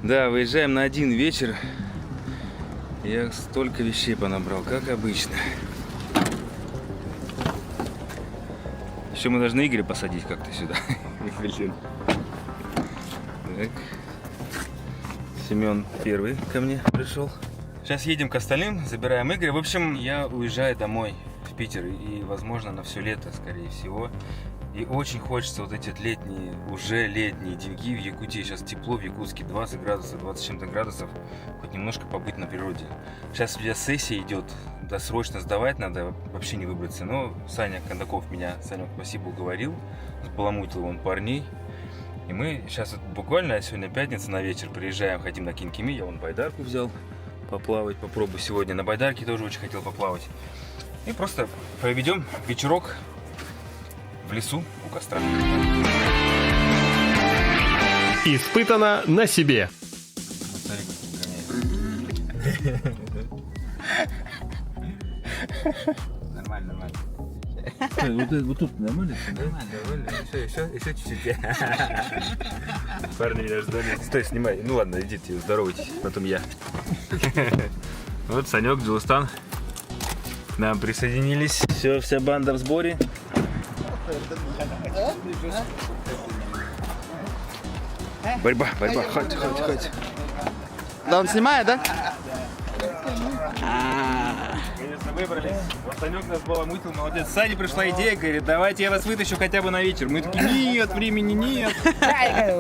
Да, выезжаем на один вечер. Я столько вещей понабрал, как обычно. Еще мы должны Игоря посадить как-то сюда. Так. Семен первый ко мне пришел. Сейчас едем к остальным, забираем Игоря. В общем, я уезжаю домой в Питер и, возможно, на все лето, скорее всего. И очень хочется вот эти летние, уже летние деньги. В Якутии сейчас тепло, в Якутске 20 градусов, 20 с чем-то градусов. Хоть немножко побыть на природе. Сейчас у меня сессия идет, досрочно сдавать надо, вообще не выбраться. Но Саня Кондаков меня, Саня, спасибо, уговорил. Баламутил он парней. И мы сейчас вот буквально сегодня пятница на вечер приезжаем, хотим на Кинкими. Я вон байдарку взял поплавать, попробую сегодня. На байдарке тоже очень хотел поплавать. И просто проведем вечерок в лесу у костра. Испытано на себе. Нормально, нормально. Вот тут нормально? Нормально. Еще чуть-чуть. Парни меня ждали. Стой, снимай. Ну ладно, идите, здоровайтесь. Потом я. Вот Санек, Джилстан. К нам присоединились. Все, вся банда в сборе. Борьба, хоть. Да, он снимает, да? Конечно, выбрались. Санек нас баламутил, молодец. Сане пришла идея, говорит, давайте я вас вытащу хотя бы на вечер. Мы такие, нет, времени нет.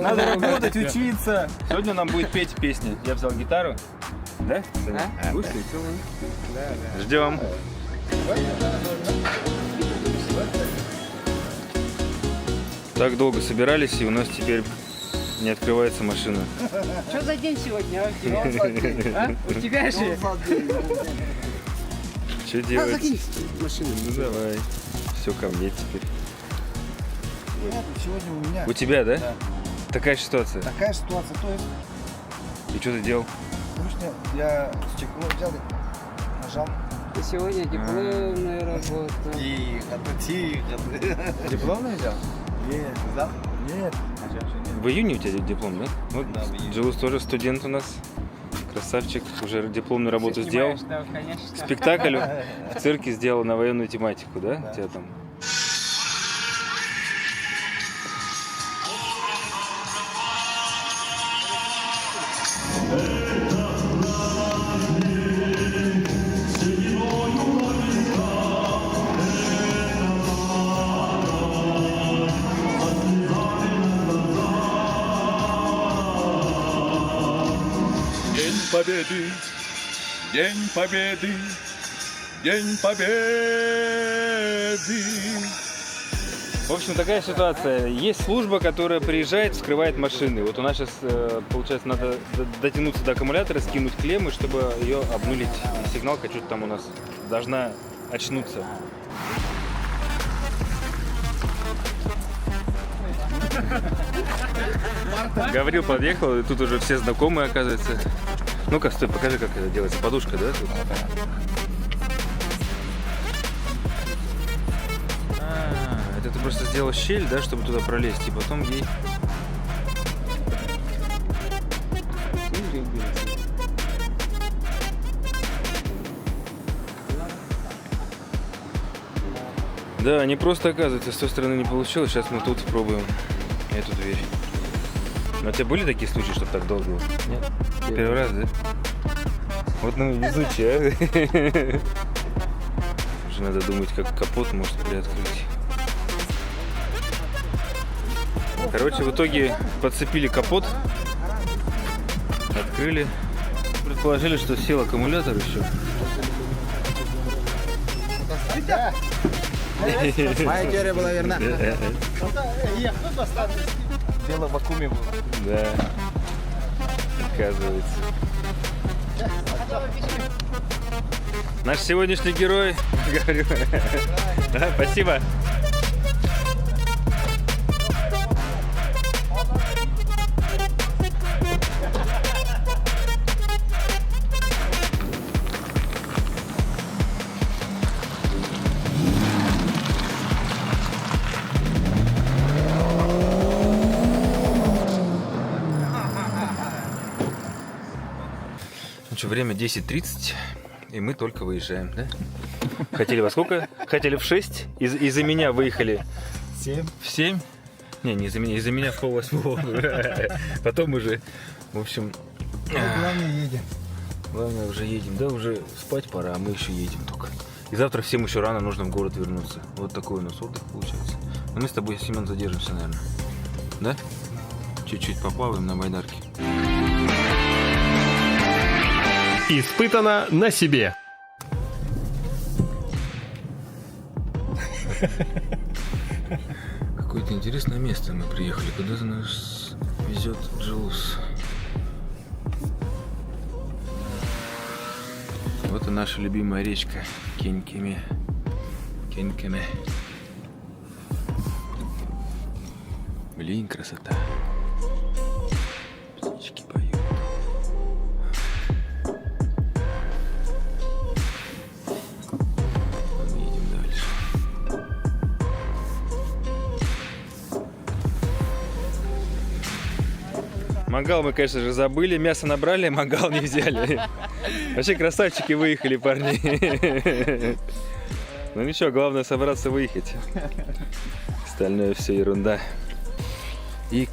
Надо работать, учиться. Сегодня нам будет петь песни. Я взял гитару. Да? Вышли, целую. Ждем. Так долго собирались, и у нас теперь не открывается машина. Что за день сегодня? А? У тебя же. Что делать? Ну давай. Все ко мне теперь. Сегодня у меня У тебя, да? Такая ситуация. такая ситуация, то есть, И что ты делал? обычно я стекло взял и нажал. И сегодня дипломная работа. Тихо. Дипломный взял? Нет. Взял? Нет. В июне у тебя диплом, да? Вот Джилус тоже студент у нас. Красавчик. Уже дипломную работу сделал. Да, конечно. Спектакль в цирке сделал на военную тематику, да? У тебя там. День Победы, День Победы, День Победы. В общем, такая ситуация. Есть служба, которая приезжает, вскрывает машины. Вот у нас сейчас, получается, надо дотянуться до аккумулятора, скинуть клеммы, чтобы ее обнулить. И сигналка что-то там у нас должна очнуться. Гаврил подъехал, и тут уже все знакомые, оказывается. Ну-ка, стой, покажи, как это делается. Подушка, да? Тут? Это ты просто сделал щель, да, чтобы туда пролезть, и потом ей... Да, не просто, оказывается, с той стороны не получилось. Сейчас мы тут пробуем эту дверь. Но у тебя были такие случаи, чтобы так долго было? Нет. Первый раз, да? Вот ну везучие, а? Уже надо думать, как капот может приоткрыть. Короче, в итоге подцепили капот, открыли. Предположили, что сел аккумулятор еще. Моя теория была верна. Дело в вакууме было. Да. Оказывается. Наш сегодняшний герой. Говорю. Да, спасибо. Значит, время 10:30, и мы только выезжаем, да? Хотели во сколько? Хотели в 6, из-за меня выехали 7. в 7. Не из-за меня в 7:30. Потом уже, в общем... Главное, едем. Главное, уже едем. Да, уже спать пора, а мы еще едем только. И завтра всем еще рано нужно в город вернуться. Вот такой у нас отдых получается. Но мы с тобой, Семен, задержимся, наверное. Да? Чуть-чуть поплаваем на байдарке. Испытано на себе. Какое-то интересное место мы приехали. Куда нас везет Джулс? Вот и наша любимая речка Кеньками. Блин, красота. Птички поют. Мы едем дальше. Мангал мы, конечно же, забыли. Мясо набрали, мангал не взяли. Вообще красавчики выехали, парни. Ну ничего, главное собраться выехать. Остальное все ерунда. И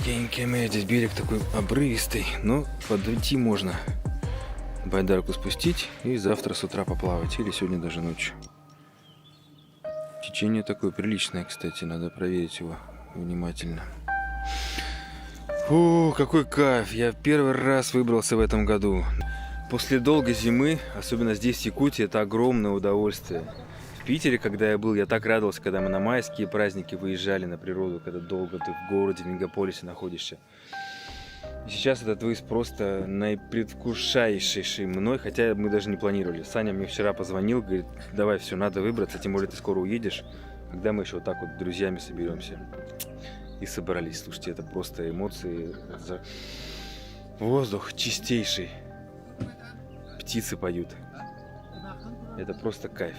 Кеньками, здесь берег такой обрывистый, но подойти можно. Байдарку спустить и завтра с утра поплавать, или сегодня даже ночью. Течение такое приличное, кстати, надо проверить его внимательно. Фу, какой кайф! Я первый раз выбрался в этом году. После долгой зимы, особенно здесь, в Якутии, это огромное удовольствие. В Питере, когда я был, я так радовался, когда мы на майские праздники выезжали на природу, когда долго ты в городе, в мегаполисе находишься. И сейчас этот выезд просто наипредвкушающий мной, хотя мы даже не планировали. Саня мне вчера позвонил, говорит, давай, все, надо выбраться, тем более ты скоро уедешь, когда мы еще вот так вот с друзьями соберемся. И собрались. Слушайте, это просто эмоции. Воздух чистейший. Птицы поют. Это просто кайф.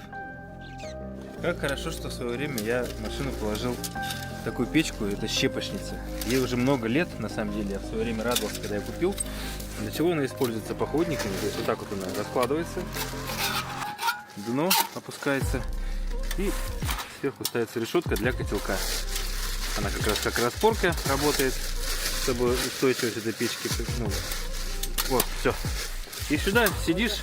Как хорошо, что в свое время я в машину положил в такую печку. Это щепочница. Ей уже много лет, на самом деле. Я в свое время радовался, когда я купил. Для чего она используется походниками? То есть вот так вот она раскладывается. Дно опускается. И сверху ставится решетка для котелка. Она как раз как распорка работает, чтобы устойчивость этой печки. Ну, вот, все. И сюда сидишь,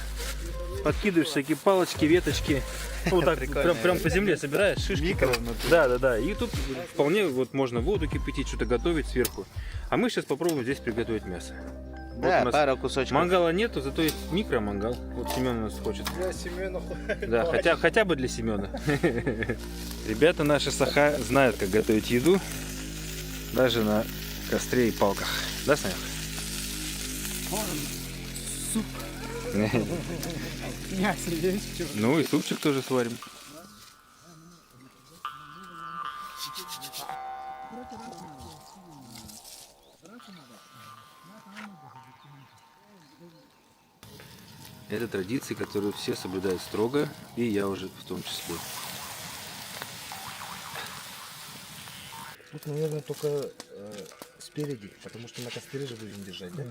подкидываешь всякие палочки, веточки. Ну, вот так прям по земле собираешь, шишки. Да. И тут вполне вот можно воду кипятить, что-то готовить сверху. А мы сейчас попробуем здесь приготовить мясо. Да, вот пару кусочков. Мангала нету, зато есть микромангал. Вот Семен у нас хочет. Для Семена. Да, хотя бы для Семена. Ребята наши саха знают, как готовить еду. Даже на костре и палках. Да, Саня? Суп. Мясо есть. Чё? Ну и супчик тоже сварим. Это традиции, которые все соблюдают строго, и я уже в том числе. Тут, наверное, только спереди, потому что на костре же будем держать, да?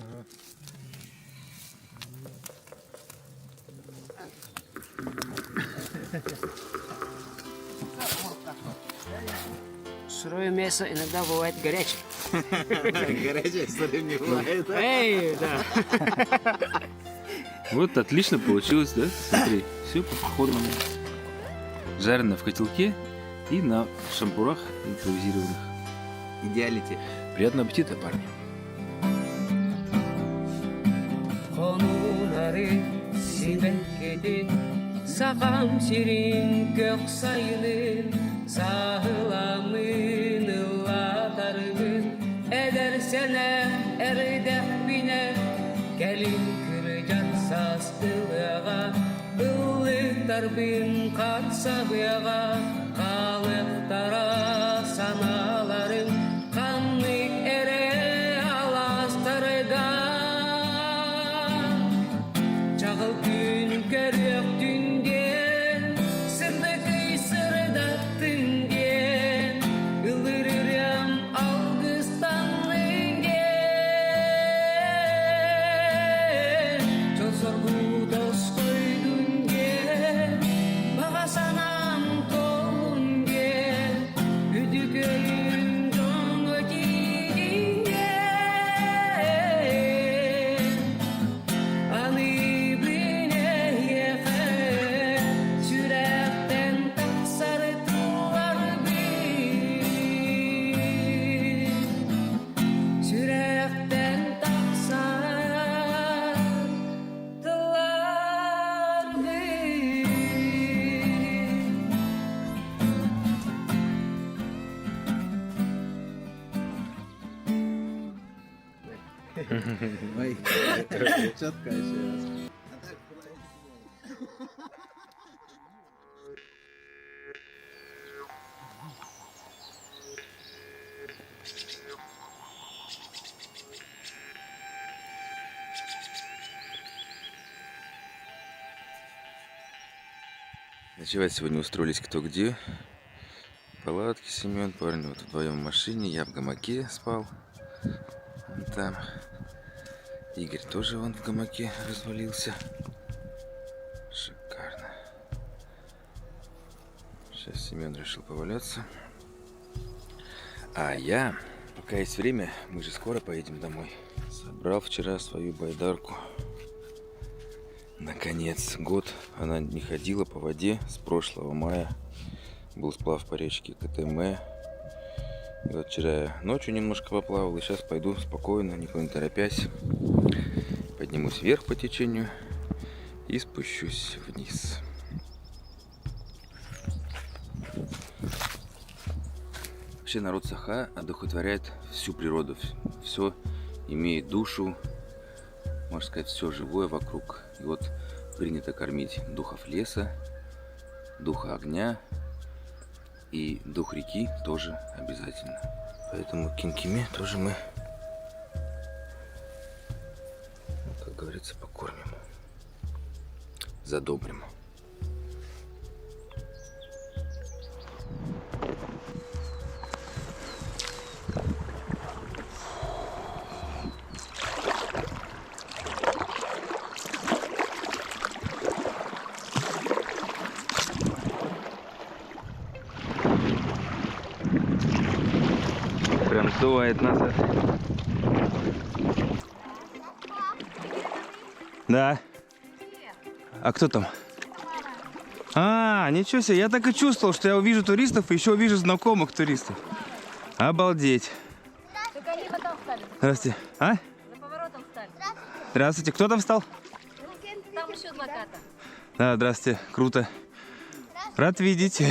Сырое мясо иногда бывает горячее. Горячее, сырым не бывает. Эй, да. Вот отлично получилось, да? Смотри, все по походному. Жарено в котелке и на шампурах импровизированных. Идеалити. Приятного аппетита, парни. Сағам серин көк сайылын сағыламын ылатарымын әдер сәне әрдәк бине кәлін күрі жатсас ылыға ылықтар бин қатсабыға қалықтара саналарым қанник әре аластарыға Çağıl gün görüyor dünden Sırdıkı sırdattından Ilırırım Ağustan rengen Çok Ой, четко еще раз. Ночевать сегодня устроились кто где. Палатки Семен, парни вот вдвоем в машине, я в гамаке спал. Вон там. Игорь тоже вон в гамаке развалился. Шикарно. Сейчас Семен решил поваляться. А я, пока есть время, мы же скоро поедем домой. Собрал вчера свою байдарку. Наконец, год она не ходила по воде с прошлого мая. Был сплав по речке КТМ. И вот вчера я ночью немножко поплавал, и сейчас пойду спокойно, никуда не торопясь. Поднимусь вверх по течению и спущусь вниз. Вообще народ Саха одухотворяет всю природу. Все имеет душу, можно сказать, все живое вокруг. И вот принято кормить духов леса, духа огня и дух реки тоже обязательно. Поэтому кинкиме тоже мы, как говорится, покормим, задобрим. Прям сдувает назад. Да. А кто там? А, ничего себе, я так и чувствовал, что я увижу туристов и еще увижу знакомых туристов. Обалдеть. Только они потом встали. Здравствуйте. А? За поворотом встали. Здравствуйте. Кто там встал? Там еще два ката. Да, здравствуйте. Круто. Рад видеть. А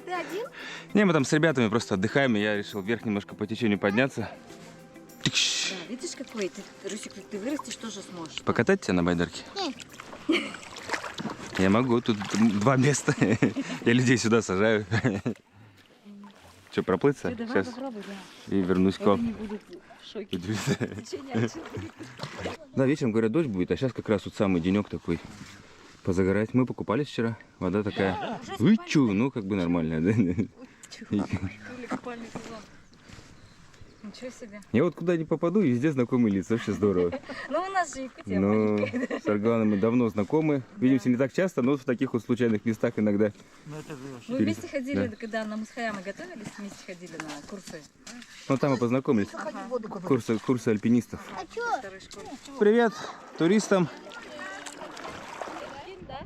ты один? Не, мы там с ребятами просто отдыхаем, и я решил вверх немножко по течению подняться. Да, видишь, какой ты, Русик, ты вырастешь, тоже сможешь. Покатать тебя на байдарке? Я могу, тут 2 места. Я людей сюда сажаю. Что, проплыться? Ты давай Сейчас. попробуй, да. И вернусь к вам. Они будут в шоке. Да, вечером, говорят, дождь будет, а сейчас как раз вот самый денек такой. Позагорать. Мы покупались вчера. Вода такая. Вы чё? Ну, как бы нормальная, да? Купальный сезон. Ничего себе. Я вот куда ни попаду, везде знакомые лица. Вообще здорово. Ну, у нас же Якутия Ну, маленькая. с Аргланом мы давно знакомы. Видимся не так часто, но в таких вот случайных местах иногда. Мы вместе ходили, когда на Мусхаямы готовились, вместе ходили на курсы. Ну, там мы познакомились. Курсы альпинистов. Второй школы. Привет туристам.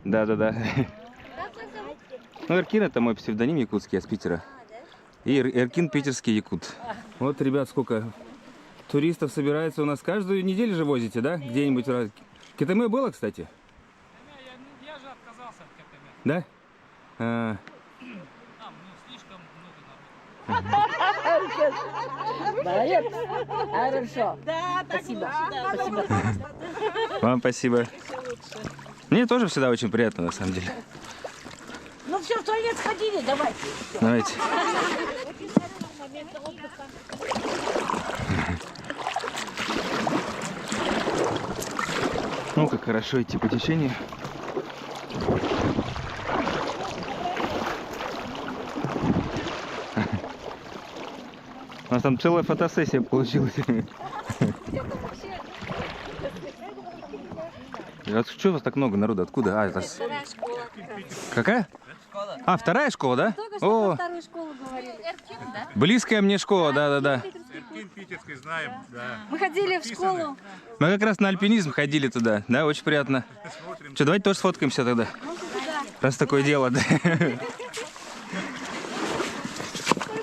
Да. Ну, Эркин — это мой псевдоним якутский, я с Питера. И Эркин — питерский якут. Вот, ребят, сколько туристов собирается у нас. Каждую неделю же возите, да? Где-нибудь. КТМ было, кстати? Я же отказался от КТМ. Да? Там, слишком много народу. Молодец. Хорошо. Да, спасибо. Спасибо. Вам спасибо. Мне тоже всегда очень приятно, на самом деле. Ну все, в туалет сходили, давайте. Давайте. Ну, как хорошо идти по течению. У нас там целая фотосессия получилась. А что у вас так много народу? Откуда? А, это... Вторая школа. Какая? А, вторая школа, да? Только что О, про вторую школу говорили. Эркин, да? близкая мне школа, да. Питерский знаем, да. Мы ходили в школу. Мы как раз на альпинизм ходили туда. Да, очень приятно. Что, давайте тоже сфоткаемся тогда. Раз такое дело, да.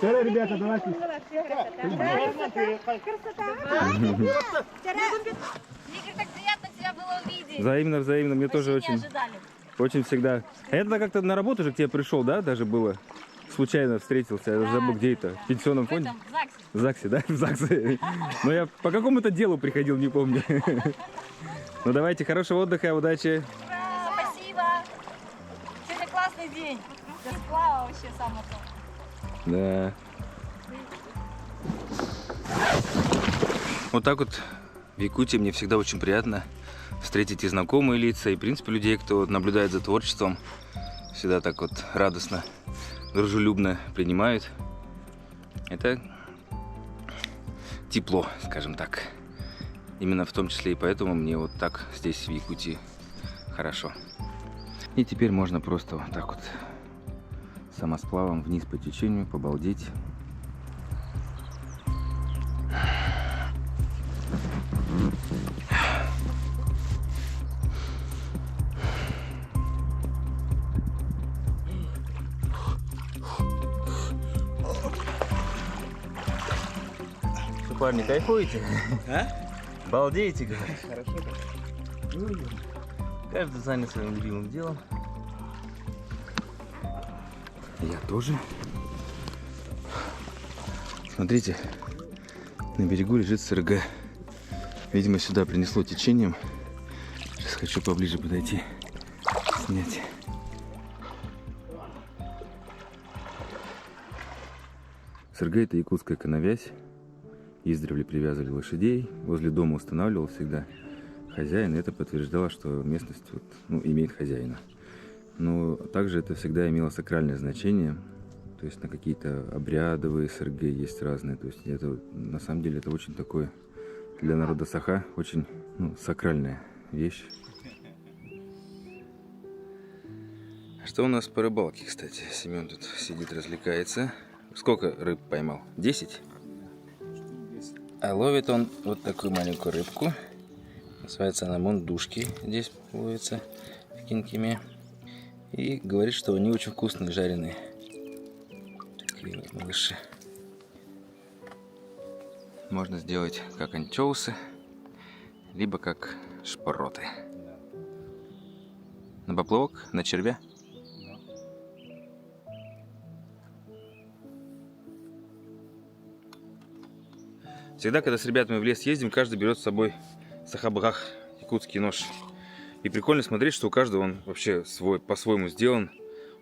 Ребята, давайте. Игорь, так приятно тебя было увидеть. Взаимно. Мне тоже Не очень ожидали. всегда. А я тогда как-то на работу же к тебе пришел, да, даже было? случайно встретился, я забыл, где это? В пенсионном В фонде? этом, в ЗАГСе. В ЗАГСе, да? В ЗАГСе. Но я по какому-то делу приходил, не помню. Ну давайте, хорошего отдыха, удачи. Ура, спасибо. Сегодня классный день. Для сплава вообще самое то. Да. Вот так вот в Якутии мне всегда очень приятно встретить и знакомые лица, и в принципе людей, кто вот наблюдает за творчеством, всегда так вот радостно, дружелюбно принимают. Это тепло, скажем так. Именно в том числе и поэтому мне вот так здесь в Якутии хорошо. И теперь можно просто вот так вот самосплавом вниз по течению побалдеть. Что, парни, кайфуете? А? Балдеете, говорю. Хорошо так. Каждый занят своим любимым делом. Я тоже. Смотрите, на берегу лежит СРГ. Видимо, сюда принесло течением. Сейчас хочу поближе подойти, снять. СРГ — это якутская коновязь. Издревле привязывали лошадей. Возле дома устанавливал всегда хозяин. И это подтверждало, что местность вот, имеет хозяина. Но также это всегда имело сакральное значение. То есть на какие-то обрядовые СРГ есть разные. То есть это на самом деле это очень такое для народа Саха очень сакральная вещь. Что у нас по рыбалке, кстати? Семен тут сидит, развлекается. Сколько рыб поймал? 10? А ловит он вот такую маленькую рыбку. Называется она мундушки. Здесь ловится в Кинкиме. И говорит, что они очень вкусные, жареные. Такие вот малыши. Можно сделать как анчоусы, либо как шпроты. На поплавок, на червя. Всегда, когда с ребятами в лес ездим, каждый берет с собой сахабгах, якутский нож. И прикольно смотреть, что у каждого он вообще свой, по-своему сделан,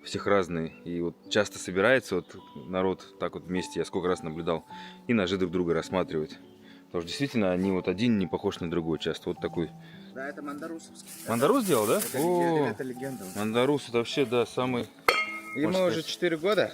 у всех разные. И вот часто собирается вот народ так вот вместе, я сколько раз наблюдал, и ножи друг друга рассматривают. Потому что действительно они вот один не похож на другой часто. Вот такой. Да, это мандарусовский. Мандарус сделал, да? Это легенда. Мандарус это вообще, да, самый... Ему уже 4 года.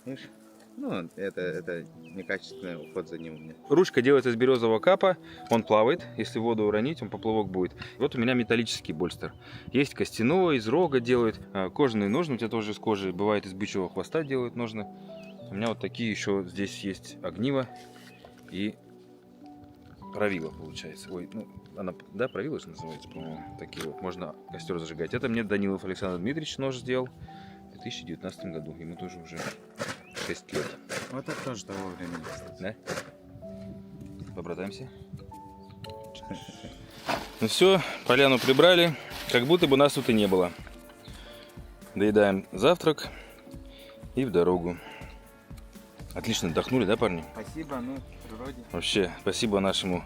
Видишь? Ну, это некачественный уход за ним у меня. Ручка делается из березового капа, он плавает, если воду уронить, он поплавок будет. Вот у меня металлический больстер. Есть костяной, из рога делают, кожаные ножны, у тебя тоже из кожи, бывает из бычьего хвоста делают ножны. У меня вот такие еще здесь есть огниво и правило получается. Ой, она, да, правило же называется, по-моему, такие вот, можно костер зажигать. Это мне Данилов Александр Дмитриевич нож сделал в 2019 году, ему тоже уже 6 лет. Вот это тоже того времени, кстати. Да? Побратаемся. Ну все, поляну прибрали, как будто бы нас тут и не было. Доедаем завтрак и в дорогу. Отлично отдохнули, да, парни? Спасибо, природе. Вообще, спасибо нашему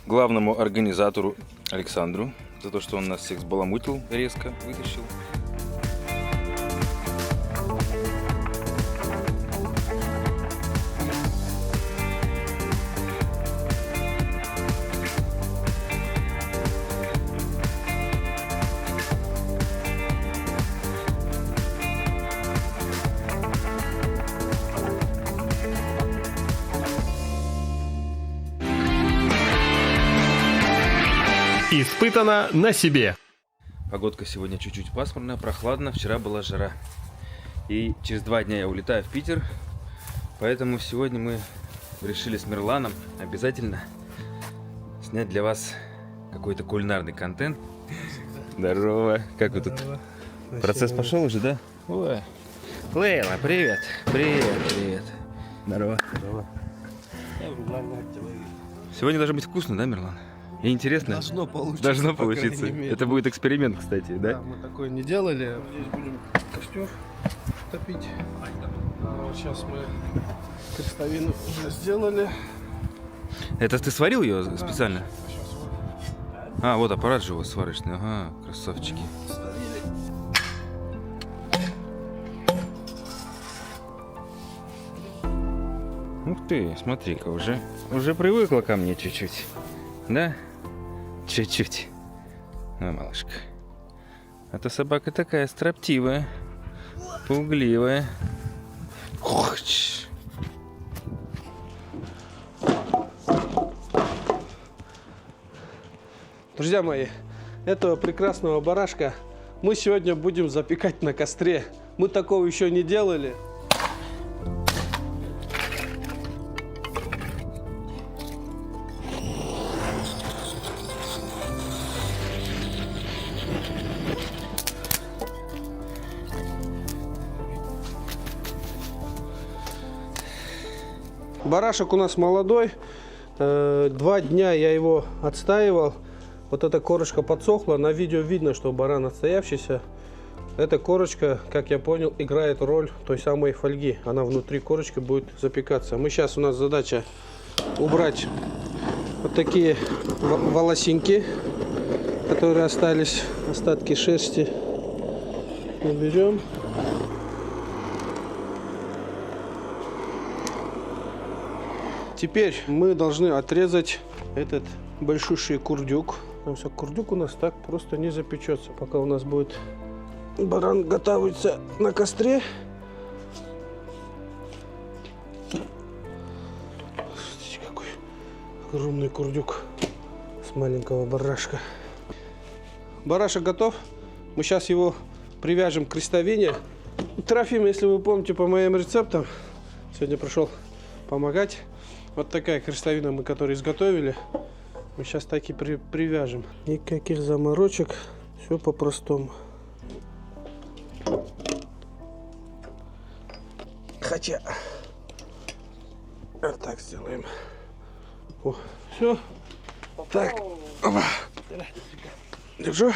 главному организатору Александру за то, что он нас всех сбаламутил, резко вытащил. Испытано на себе. Погодка сегодня чуть-чуть пасмурная, прохладно. Вчера была жара. И через 2 дня я улетаю в Питер. Поэтому сегодня мы решили с Мирланом обязательно снять для вас какой-то кулинарный контент. Здорово. Как вы тут? Процесс пошел уже, да? Ой. Лейла, привет. Привет. Здорово. Сегодня должно быть вкусно, да, Мирлан? И интересно. Должно получиться. Должно получиться. Это будет эксперимент, кстати, да? Да, мы такое не делали. Здесь будем костер топить. Вот сейчас мы крестовину уже сделали. Это ты сварил ее специально? Сейчас вот А, вот аппарат же у вас сварочный. Ага, красавчики. вставили. Ух ты, смотри-ка, уже привыкла ко мне чуть-чуть. Да? Чуть-чуть. Ну, малышка. А то собака такая строптивая, пугливая. Ух, Друзья мои, этого прекрасного барашка мы сегодня будем запекать на костре. Мы такого еще не делали. Барашек у нас молодой. 2 дня я его отстаивал. Вот эта корочка подсохла. На видео видно, что баран отстоявшийся. Эта корочка, как я понял, играет роль той самой фольги. Она внутри корочки будет запекаться. У нас задача убрать вот такие волосинки, которые остались, остатки шерсти. Уберем. Теперь мы должны отрезать этот большущий курдюк. Потому что курдюк у нас так просто не запечется. Пока у нас будет баран готовиться на костре. Смотрите, какой огромный курдюк с маленького барашка. Барашек готов. Мы сейчас его привяжем к крестовине. Трофим, если вы помните по моим рецептам, сегодня пришел помогать. Вот такая крестовина мы, которую изготовили. Мы сейчас так и привяжем. Никаких заморочек. Все по-простому. Хотя... Вот так сделаем. О, все. Так. Опа. Держу.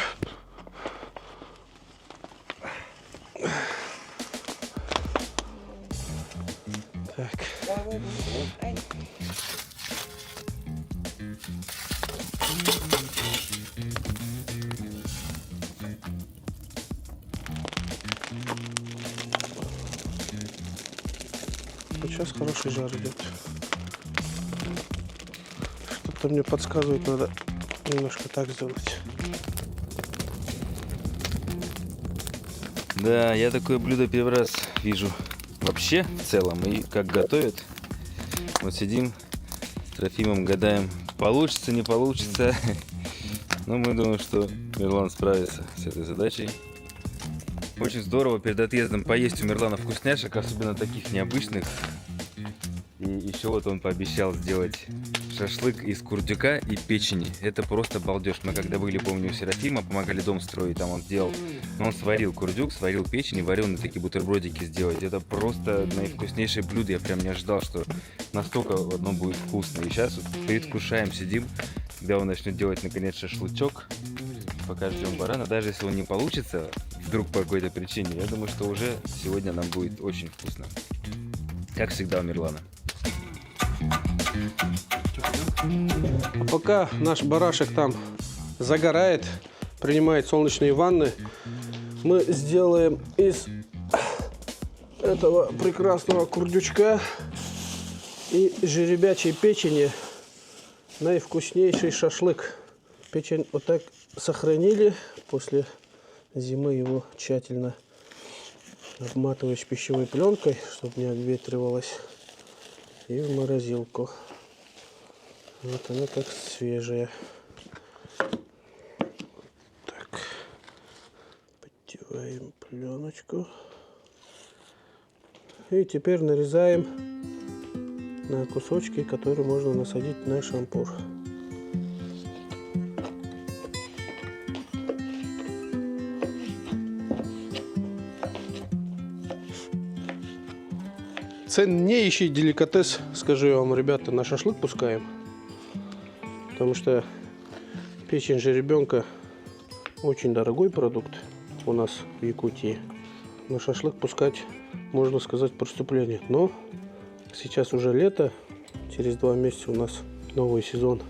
Так. Вот сейчас хороший жар идет. Что-то мне подсказывает, надо немножко так сделать. Да, я такое блюдо первый раз вижу вообще в целом. И как готовят. Вот сидим с Трофимом, гадаем, получится, не получится. Но мы думаем, что Мирлан справится с этой задачей. Очень здорово перед отъездом поесть у Мирлана вкусняшек, особенно таких необычных. И еще вот он пообещал сделать шашлык из курдюка и печени. Это просто балдеж. Мы когда были, помню, у Серафима, помогали дом строить, там он сделал. Он сварил курдюк, сварил печень и вареные такие бутербродики сделать. Это просто наивкуснейшее блюдо. Я прям не ожидал, что настолько оно будет вкусно. И сейчас вот предвкушаем, сидим, когда он начнет делать наконец шашлычок. Пока ждем барана. Даже если он не получится, вдруг по какой-то причине, я думаю, что уже сегодня нам будет очень вкусно. Как всегда у Мирлана. Пока наш барашек там загорает, принимает солнечные ванны, мы сделаем из этого прекрасного курдючка и жеребячей печени наивкуснейший шашлык. Печень вот так сохранили, после зимы его тщательно обматываешь пищевой пленкой, чтобы не обветривалось, и в морозилку. Вот она как свежая. Так, поддеваем пленочку. И теперь нарезаем на кусочки, которые можно насадить на шампур. Ценнейший деликатес, скажу я вам, ребята, на шашлык пускаем. Потому что печень жеребенка очень дорогой продукт у нас в Якутии. на шашлык пускать, можно сказать, преступление. Но сейчас уже лето, через 2 месяца у нас новый сезон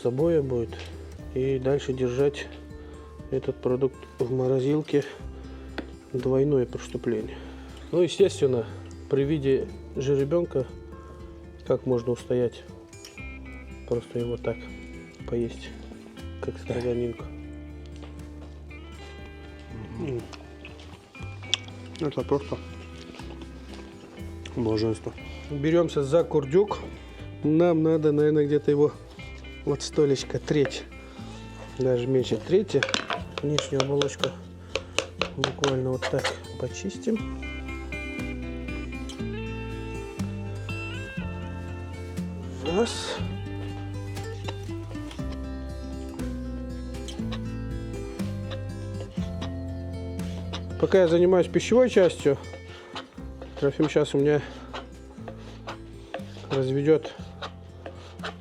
забоя будет. И дальше держать этот продукт в морозилке двойное преступление. Ну, естественно, при виде жеребенка как можно устоять? Просто его так поесть, как строганинку. Это просто блаженство. Беремся за курдюк. Нам надо, наверное, где-то его вот столечко треть, даже меньше трети. Внешнюю оболочку буквально вот так почистим. Раз. Пока я занимаюсь пищевой частью, Трофим сейчас у меня разведет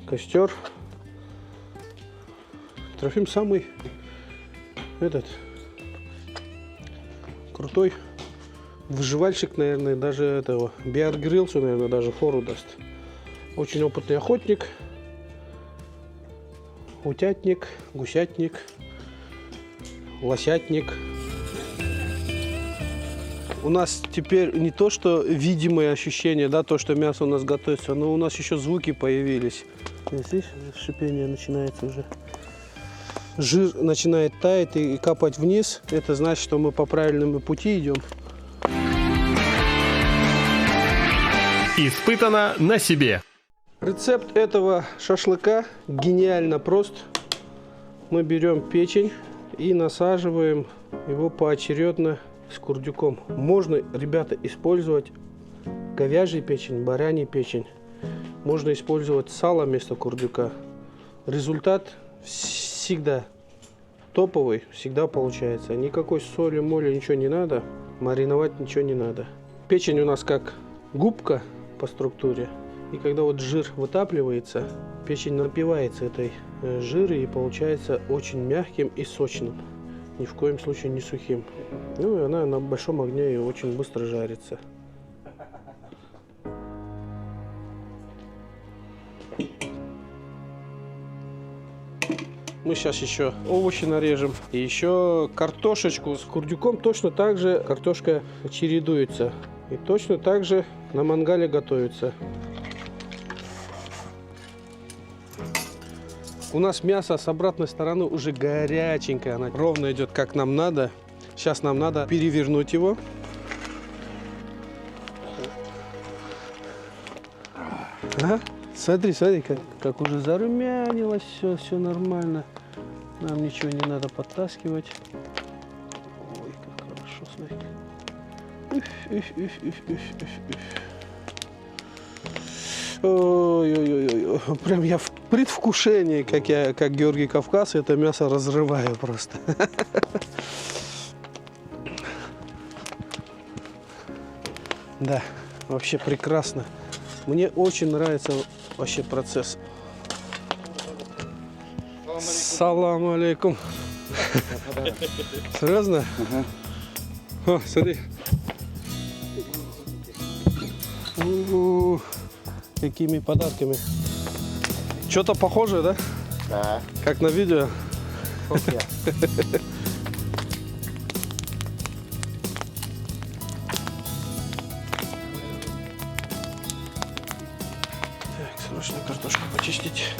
костер. Трофим самый крутой выживальщик, наверное, даже этого Bear Grylls, наверное, даже фору даст. Очень опытный охотник, утятник, гусятник, лосятник. У нас теперь не то, что видимые ощущения, да, то, что мясо у нас готовится, но у нас еще звуки появились. Здесь шипение начинается уже. Жир начинает таять и капать вниз. Это значит, что мы по правильному пути идем. Испытано на себе. Рецепт этого шашлыка гениально прост. Мы берем печень и насаживаем его поочередно с курдюком. Можно, ребята, использовать говяжью печень, баранью печень. Можно использовать сало вместо курдюка. Результат всегда топовый, всегда получается. Никакой соли, моли, ничего не надо. Мариновать ничего не надо. Печень у нас как губка по структуре. И когда вот жир вытапливается, печень напивается этой жиры и получается очень мягким и сочным. Ни в коем случае не сухим. Ну и она на большом огне и очень быстро жарится. Мы сейчас еще овощи нарежем. И еще картошечку с курдюком. Точно так же картошка чередуется. И точно так же на мангале готовится. У нас мясо с обратной стороны уже горяченькое. Она ровно идет, как нам надо. Сейчас нам надо перевернуть его. Ага. Смотри, как уже зарумянилось, все нормально. Нам ничего не надо подтаскивать. Ой, как хорошо, смотри. Ой-ой-ой, прям я в предвкушении, как Георгий Кавказ, это мясо разрываю просто. Да, вообще прекрасно. Мне очень нравится вообще процесс. Салам алейкум. Серьезно? О, смотри. Какими подарками. Что-то похожее, да? Да. Как на видео. Так, срочно картошку почистить.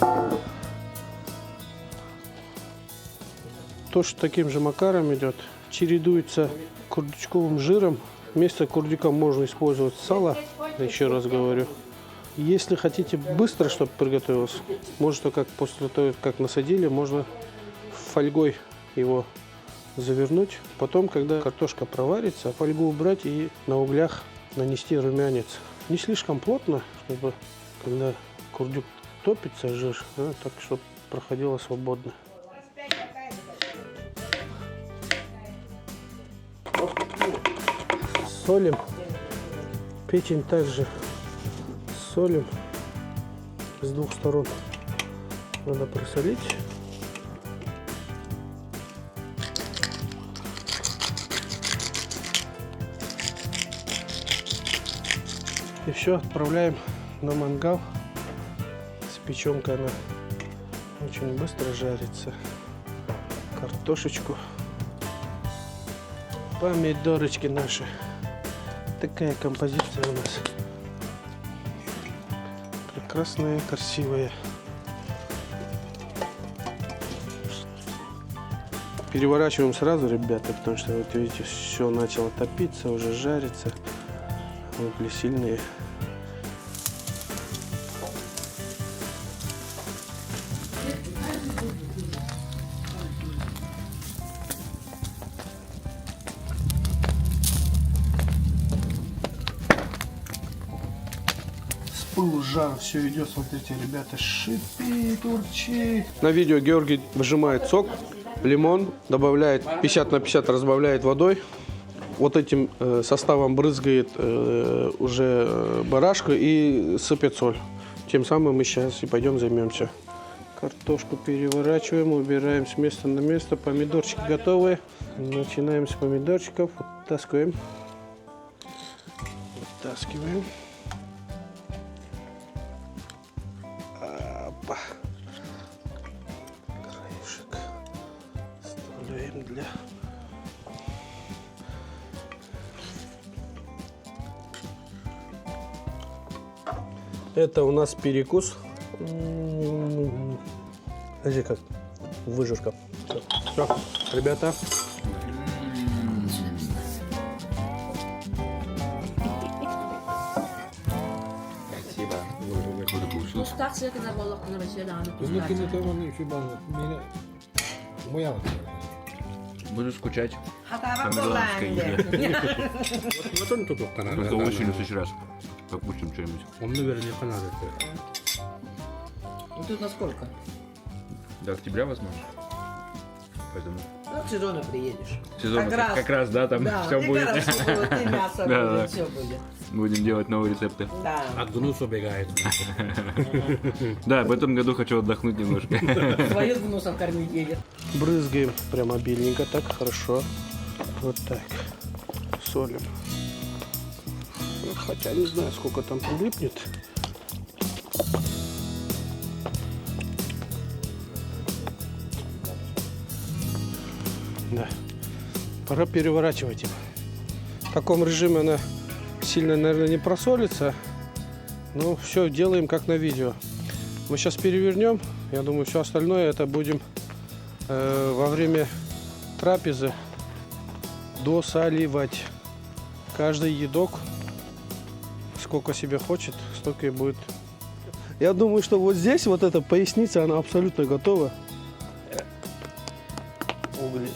Тоже таким же макаром идет. Чередуется курдючковым жиром. Вместо курдюка можно использовать сало. Еще раз говорю. Если хотите быстро, чтобы приготовилось, можно как после того, как насадили, можно фольгой его завернуть. Потом, когда картошка проварится, фольгу убрать и на углях нанести румянец. Не слишком плотно, чтобы когда курдюк топится, жир, так, чтобы проходило свободно. Солим. Печень также солим с двух сторон. Надо просолить. И все, отправляем на мангал. С печенкой она очень быстро жарится. Картошечку. Помидорочки наши. Такая композиция у нас. Прекрасная, красивая. Переворачиваем сразу, ребята, потому что, вот видите, все начало топиться, уже жарится. Угли сильные. С пылу жар все идет, смотрите, ребята, шипит, урчит. На видео Георгий выжимает сок, лимон, добавляет 50 на 50, разбавляет водой. Вот этим составом брызгает уже барашку и сыпет соль. Тем самым мы сейчас и пойдем займемся. Картошку переворачиваем, убираем с места на место. Помидорчики готовы. Начинаем с помидорчиков. Вытаскиваем. Вытаскиваем. Опа. Краешек вставляем для... Это у нас перекус. Смотрите, как выжижка. Все, ребята. Спасибо. Буду скучать по миланской еде. Только очень в следующий раз попустим что-нибудь. Он наверняка надо. Ну тут насколько? До октября, возможно. Поэтому... Ну, к сезону приедешь. Сезон как раз, да, там все будет. И мясо Да, будет, да. все будет. Будем делать новые рецепты. Да. От гнус убегает. Да, в этом году хочу отдохнуть немножко. Своих гнусов кормить едет. Брызгаем прям обильненько, так хорошо. Вот так. Солим. Хотя не знаю, сколько там прилипнет. Да. Пора переворачивать его. В таком режиме она сильно, наверное, не просолится. Но все делаем как на видео. Мы сейчас перевернем. Я думаю, все остальное это будем во время трапезы досаливать. Каждый едок сколько себе хочет, столько и будет. Я думаю, что вот здесь вот эта поясница, она абсолютно готова. Угли.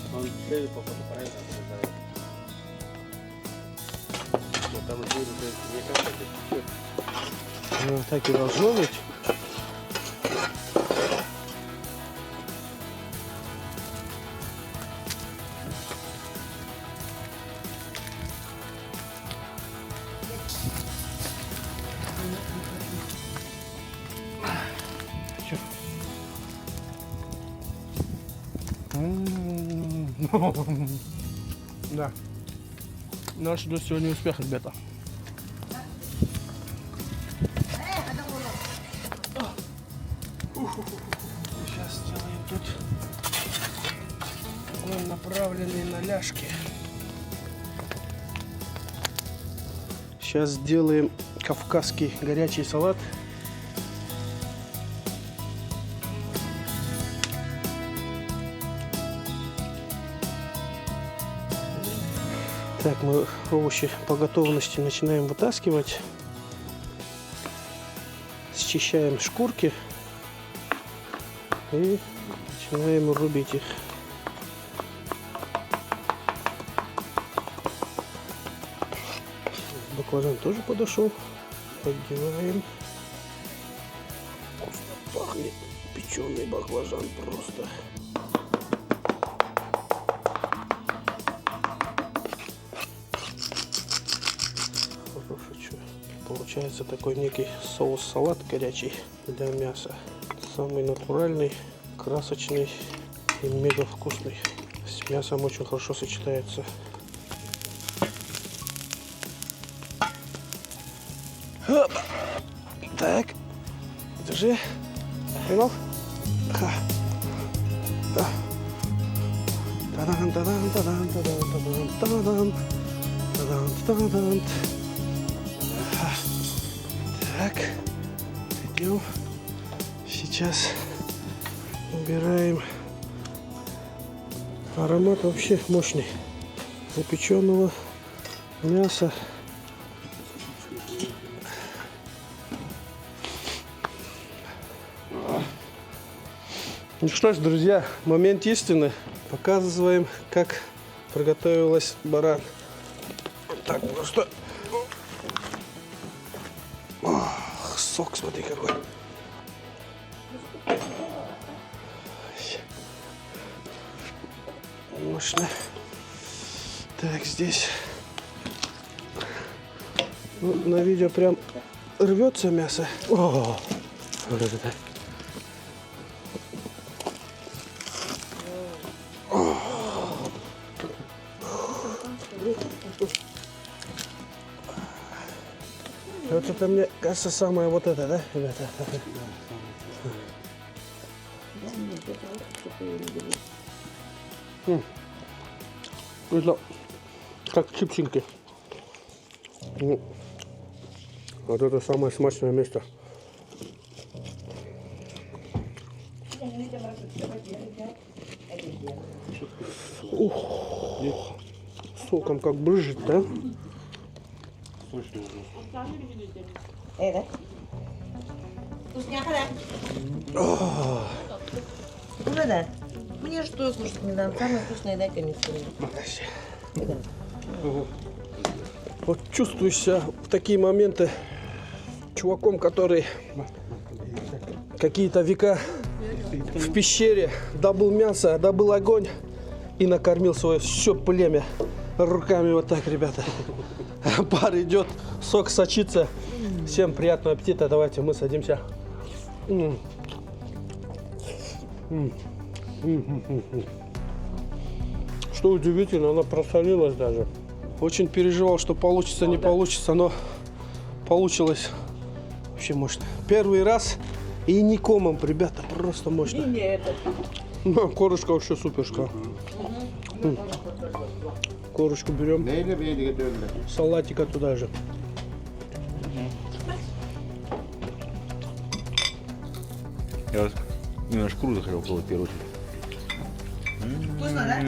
Ну, так и должно быть. Да. Наш до сегодня успех, ребята. Сейчас сделаем тут огонь, направленный на ляжки. Сейчас сделаем кавказский горячий салат. Так, мы овощи по готовности начинаем вытаскивать. Счищаем шкурки и начинаем рубить их. Баклажан тоже подошел. Поддеваем. Вкусно пахнет. Печеный баклажан просто. Получается такой некий соус-салат горячий для мяса. Самый натуральный, красочный и мега вкусный. С мясом очень хорошо сочетается. Опа. Так. Держи. Поймал? Ха. Да. Тадан, тадан, тадан, тадан, тадан, тадан. Тадан, тадан. Ха. Так. Идем. Сейчас убираем. Аромат вообще мощный. Запеченного мяса. Ну что ж, друзья, момент истины. Показываем, как приготовилась баран. Вот так просто. Ох, сок, смотри какой. Мощно. Так, здесь. Ну, на видео прям рвется мясо. О, вот это так. Вот это, мне кажется, самое вот это, да, ребята? Это как чипсинки. Вот это самое смачное место. Ух, соком как брызжет, да? Вкусняха, да? Уже да. Мне что слушать не дам? Самое вкусное дай комиссию. Вот чувствую себя в такие моменты чуваком, который какие-то века в пещере добыл мясо, добыл огонь и накормил свое все племя руками. Вот так, ребята. Пар идет, сок сочится. Всем приятного аппетита. Давайте мы садимся. Что удивительно, она просолилась даже. Очень переживал, что получится, не получится, но получилось вообще мощно. Первый раз и не комом, ребята, просто мощно. Ну, корочка вообще суперская. Корочку берем. Салатика туда же. Я вот именно шкуру захотел пробовать в первую очередь. Вкусно, да?